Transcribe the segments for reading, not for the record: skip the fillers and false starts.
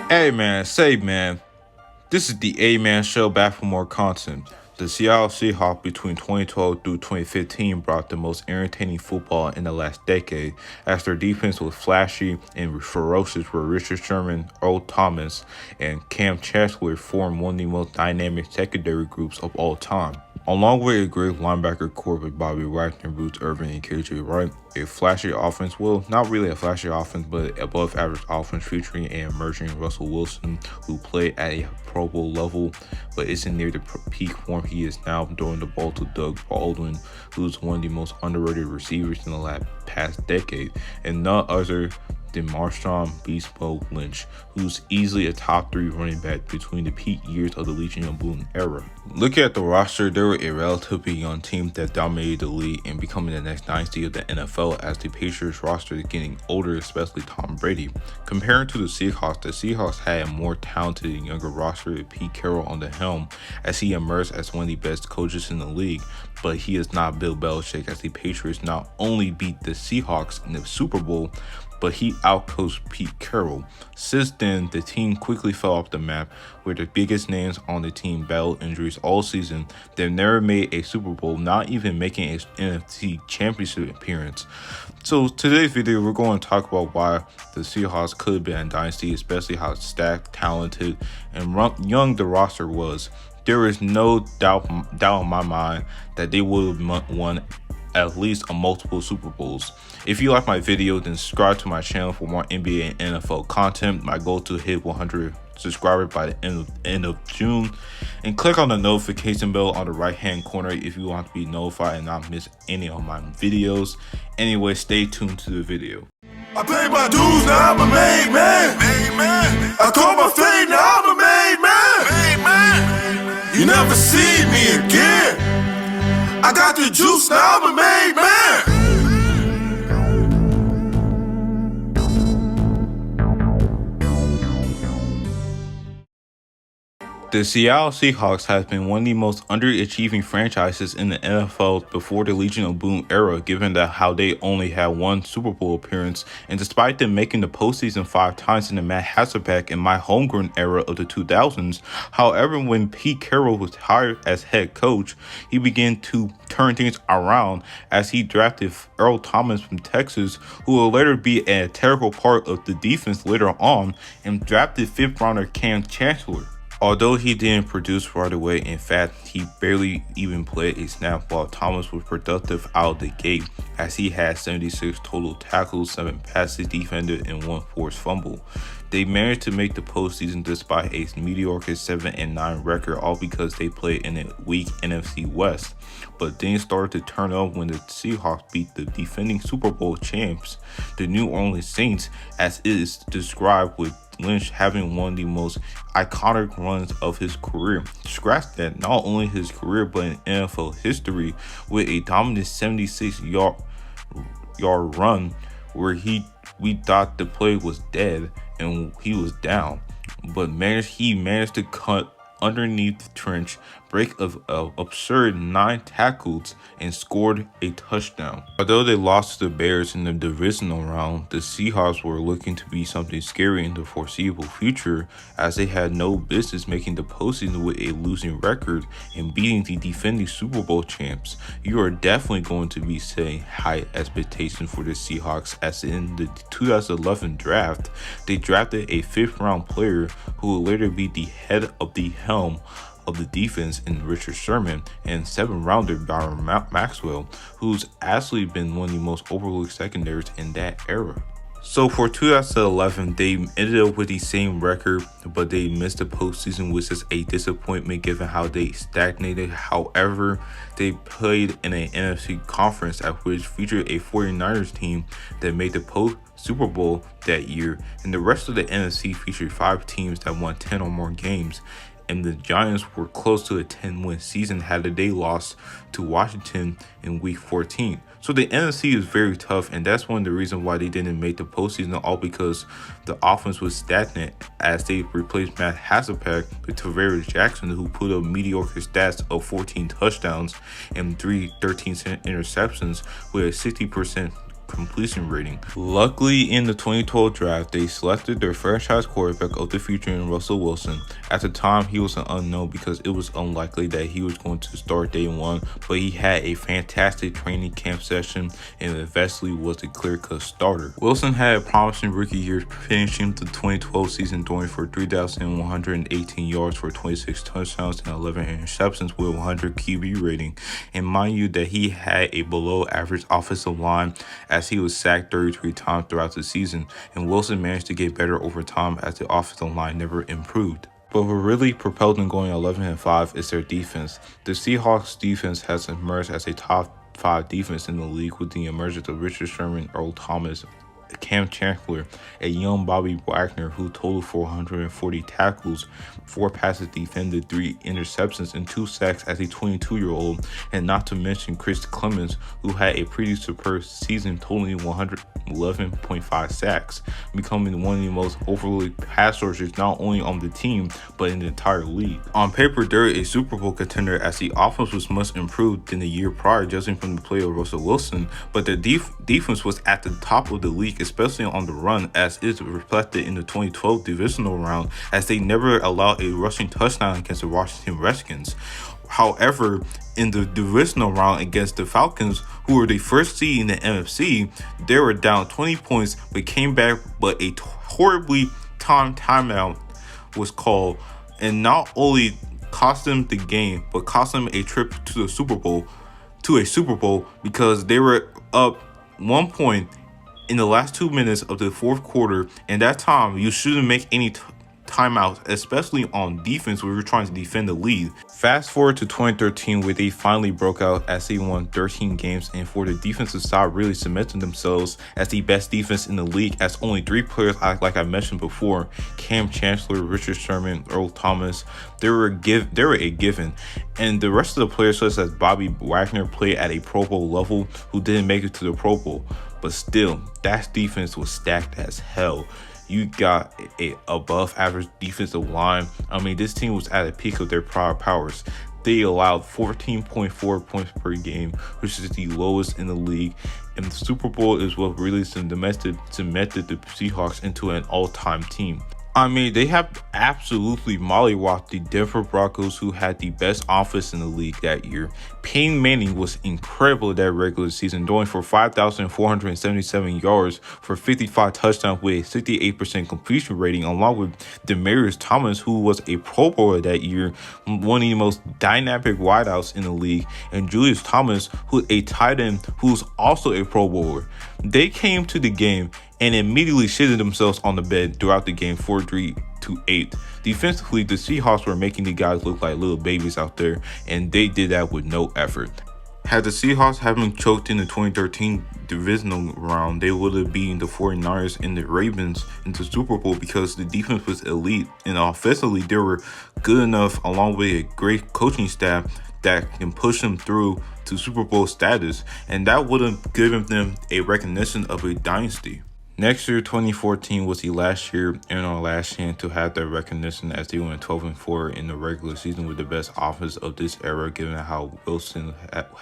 Hey man, say man, this is the A-Man Show back for more content. The Seattle Seahawks between 2012 through 2015 brought the most entertaining football in the last decade, as their defense was flashy and ferocious where Richard Sherman, Earl Thomas, and Cam Chancellor formed one of the most dynamic secondary groups of all time. Along with a great linebacker core with Bobby Wagner, Bruce Irvin, and KJ Wright, a flashy offense, well, not really a flashy offense, but above average offense featuring an emerging Russell Wilson who played at a Pro Bowl level, but isn't near the peak form he is now, throwing the ball to Doug Baldwin, who's one of the most underrated receivers in the past decade, and none other than Marshawn Beast Mode Lynch, who's easily a top 3 running back between the peak years of the Legion of Boom era. Looking at the roster, they were a relatively young team that dominated the league and becoming the next dynasty of the NFL as the Patriots roster is getting older, especially Tom Brady. Comparing to the Seahawks had a more talented and younger roster with Pete Carroll on the helm as he emerged as one of the best coaches in the league, but he is not Bill Belichick as the Patriots not only beat the Seahawks in the Super Bowl, but he outcoached Pete Carroll. Since then, the team quickly fell off the map, where the biggest names on the team battled injuries all season. They've never made a Super Bowl, not even making an NFC Championship appearance. So today's video, we're going to talk about why the Seahawks could have been a dynasty, especially how stacked, talented, and young the roster was. There is no doubt in my mind that they would have won at least a multiple Super Bowls. If you like my video, then subscribe to my channel for more NBA and NFL content. My goal to hit 100 subscribers by the end of June, and click on the notification bell on the right hand corner if you want to be notified and not miss any of my videos. Anyway, stay tuned to the video. I paid my dues, now I'm a made man. I caught my fade, now I'm a made man. You never see me again. I got the juice, now I'm a made man. The Seattle Seahawks has been one of the most underachieving franchises in the NFL before the Legion of Boom era, given that how they only had one Super Bowl appearance, and despite them making the postseason 5 times in the Matt Hasselbeck and my homegrown era of the 2000s. However, when Pete Carroll was hired as head coach, he began to turn things around as he drafted Earl Thomas from Texas, who will later be an integral part of the defense later on, and drafted 5th rounder Cam Chancellor. Although he didn't produce right away, in fact, he barely even played a snap, while Thomas was productive out of the gate as he had 76 total tackles, 7 passes defended, and 1 forced fumble. They managed to make the postseason despite a mediocre 7-9 record, all because they played in a weak NFC West. But things started to turn up when the Seahawks beat the defending Super Bowl champs, the New Orleans Saints, as it is described, with Lynch having one of the most iconic runs of his career. Scratch that, not only his career but in NFL history, with a dominant 76-yard run where we thought the play was dead and he was down, but he managed to cut underneath the trench, break of absurd 9 tackles, and scored a touchdown. Although they lost to the Bears in the divisional round, the Seahawks were looking to be something scary in the foreseeable future, as they had no business making the postseason with a losing record and beating the defending Super Bowl champs. You are definitely going to be setting high expectations for the Seahawks, as in the 2011 draft, they drafted a 5th round player who will later be the head of the helm of the defense in Richard Sherman, and 7th rounder Byron Maxwell, who's actually been one of the most overlooked secondaries in that era. So for 2011, they ended up with the same record, but they missed the postseason, which is a disappointment given how they stagnated. However, they played in an NFC conference at which featured a 49ers team that made the Super Bowl that year, and the rest of the NFC featured 5 teams that won 10 or more games. And the Giants were close to a 10-win season had they lost to Washington in Week 14. So the NFC is very tough, and that's one of the reasons why they didn't make the postseason, all because the offense was stagnant as they replaced Matt Hasselbeck with Tavares Jackson, who put up mediocre stats of 14 touchdowns and 13 interceptions with a 60% completion rating. Luckily, in the 2012 draft, they selected their franchise quarterback of the future in Russell Wilson. At the time, he was an unknown because it was unlikely that he was going to start day one, but he had a fantastic training camp session and eventually was a clear-cut starter. Wilson had a promising rookie year, finishing the 2012 season throwing for 3,118 yards for 26 touchdowns and 11 interceptions with 100 QB rating. And mind you that he had a below-average offensive line as he was sacked 33 times throughout the season, and Wilson managed to get better over time as the offensive line never improved. But what really propelled them going 11-5 is their defense. The Seahawks defense has emerged as a top 5 defense in the league with the emergence of Richard Sherman, Earl Thomas, Cam Chancellor, a young Bobby Wagner who totaled 440 tackles, 4 passes defended, 3 interceptions, and 2 sacks as a 22-year-old, and not to mention Chris Clemens, who had a pretty superb season totaling 111.5 sacks, becoming one of the most overly pass rushers not only on the team, but in the entire league. On paper, they're a Super Bowl contender as the offense was much improved than the year prior, judging from the play of Russell Wilson, but their defense was at the top of the league, especially on the run, as is reflected in the 2012 divisional round, as they never allowed a rushing touchdown against the Washington Redskins. However, in the divisional round against the Falcons, who were the first seed in the NFC, they were down 20 points but came back, but a horribly timed timeout was called, and not only cost them the game, but cost them a trip to a Super Bowl, because they were up 1 point in the last 2 minutes of the fourth quarter, and that time you shouldn't make any timeouts, especially on defense where you're trying to defend the lead. Fast forward to 2013, where they finally broke out as they won 13 games, and for the defensive side really cemented themselves as the best defense in the league, as only 3 players, like I mentioned before, Cam Chancellor, Richard Sherman, Earl Thomas, they were a given, and the rest of the players such as Bobby Wagner played at a Pro Bowl level who didn't make it to the Pro Bowl. But still, that defense was stacked as hell. You got a above average defensive line. I mean, this team was at the peak of their prior powers. They allowed 14.4 points per game, which is the lowest in the league. And the Super Bowl is what really cemented the Seahawks into an all-time team. I mean, they have absolutely mollywopped the Denver Broncos, who had the best offense in the league that year. Peyton Manning was incredible that regular season, throwing for 5,477 yards for 55 touchdowns with a 68% completion rating, along with Demaryius Thomas, who was a Pro Bowler that year, one of the most dynamic wideouts in the league, and Julius Thomas, who's a tight end who's also a Pro Bowler. They came to the game and immediately shitted themselves on the bed throughout the game 43-8. Defensively, the Seahawks were making the guys look like little babies out there, and they did that with no effort. Had the Seahawks haven't choked in the 2013 divisional round, they would have beaten the 49ers and the Ravens into the Super Bowl because the defense was elite, and offensively they were good enough, along with a great coaching staff, that can push them through to Super Bowl status, and that would have given them a recognition of a dynasty. Next year, 2014, was the last year and our last chance to have that recognition, as they went 12-4 in the regular season with the best offense of this era, given how Wilson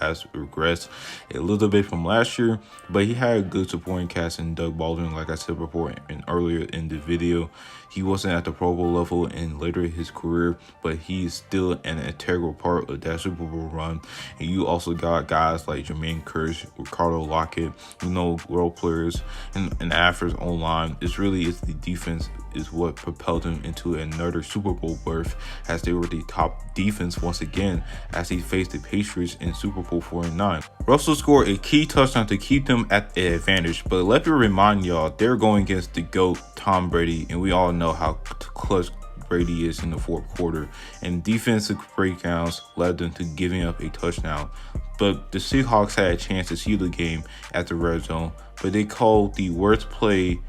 has regressed a little bit from last year. But he had a good supporting cast in Doug Baldwin, like I said before and earlier in the video. He wasn't at the Pro Bowl level in later in his career, but he is still an integral part of that Super Bowl run. And you also got guys like Jermaine Kearse, Ricardo Lockett, role players, and After's online. It's the defense is what propelled him into another Super Bowl berth, as they were the top defense once again as he faced the Patriots in Super Bowl 49. Russell scored a key touchdown to keep them at the advantage, but let me remind y'all, they're going against the GOAT Tom Brady, and we all know how clutch Brady is in the fourth quarter, and defensive breakdowns led them to giving up a touchdown. But the Seahawks had a chance to seal the game at the red zone, but they called the worst play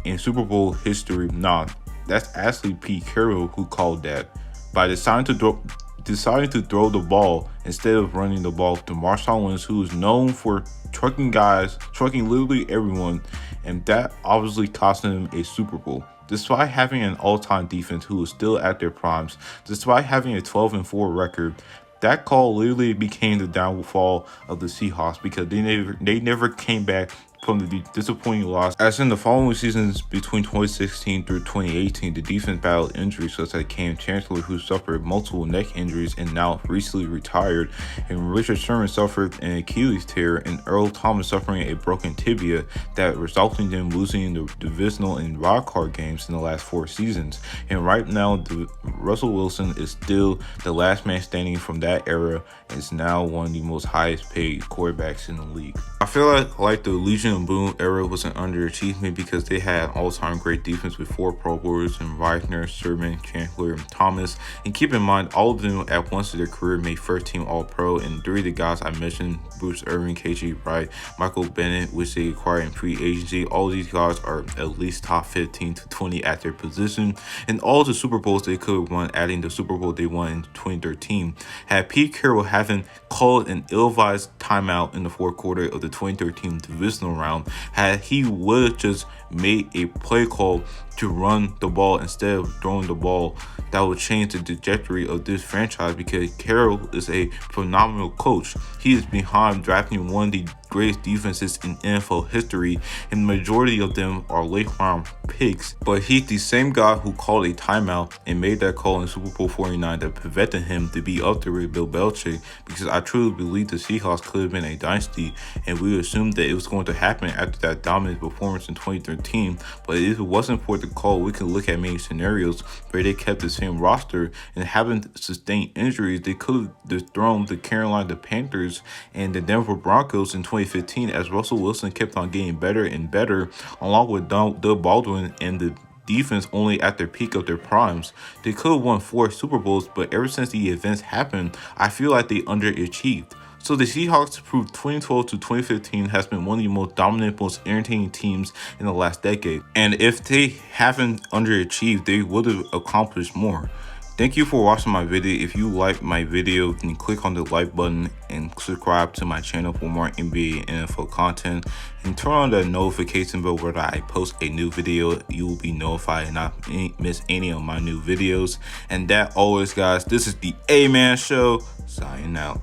in Super Bowl history. Nah, that's actually Pete Carroll who called that. By deciding to throw the ball instead of running the ball to Marshawn Lynch, who is known for trucking literally everyone, and that obviously cost him a Super Bowl. Despite having an all-time defense who is still at their primes, despite having a 12-4 record, that call literally became the downfall of the Seahawks, because they never came back from the disappointing loss. As in the following seasons between 2016 through 2018, the defense battled injuries such as Cam Chancellor, who suffered multiple neck injuries and now recently retired, and Richard Sherman suffered an Achilles tear, and Earl Thomas suffering a broken tibia that resulted in them losing the divisional and wildcard games in the last 4 seasons. And right now, Russell Wilson is still the last man standing from that era and is now one of the most highest paid quarterbacks in the league. I feel like the Legion of Boom era was an underachievement because they had all-time great defense with 4 Pro Bowlers and Wagner, Sherman, Chancellor, and Thomas. And keep in mind, all of them at once in their career made first-team All-Pro, and 3 of the guys I mentioned, Bruce Irvin, KJ Wright, Michael Bennett, which they acquired in free agency, all of these guys are at least top 15 to 20 at their position. And all the Super Bowls they could have won, adding the Super Bowl they won in 2013, had Pete Carroll having called an ill-advised timeout in the 4th quarter of the 2013 divisional round, had he would have just made a play call to run the ball instead of throwing the ball, that would change the trajectory of this franchise, because Carroll is a phenomenal coach. He is behind drafting one of the greatest defenses in NFL history, and the majority of them are late round picks. But he's the same guy who called a timeout and made that call in Super Bowl 49 that prevented him to be up there with Bill Belichick, because I truly believe the Seahawks could have been a dynasty, and we assumed that it was going to happen after that dominant performance in 2013. But if it wasn't for the call, we can look at many scenarios where they kept the same roster and haven't sustained injuries. They could have dethroned the Carolina Panthers and the Denver Broncos in 2015 as Russell Wilson kept on getting better and better, along with Doug Baldwin and the defense only at their peak of their primes. They could have won 4 Super Bowls, but ever since the events happened, I feel like they underachieved. So the Seahawks proved 2012 to 2015 has been one of the most dominant, most entertaining teams in the last decade. And if they haven't underachieved, they would have accomplished more. Thank you for watching my video. If you like my video, then click on the like button and subscribe to my channel for more NBA and NFL content. And turn on the notification bell where I post a new video. You will be notified and not miss any of my new videos. And that always, guys, this is the A-Man Show. Signing out.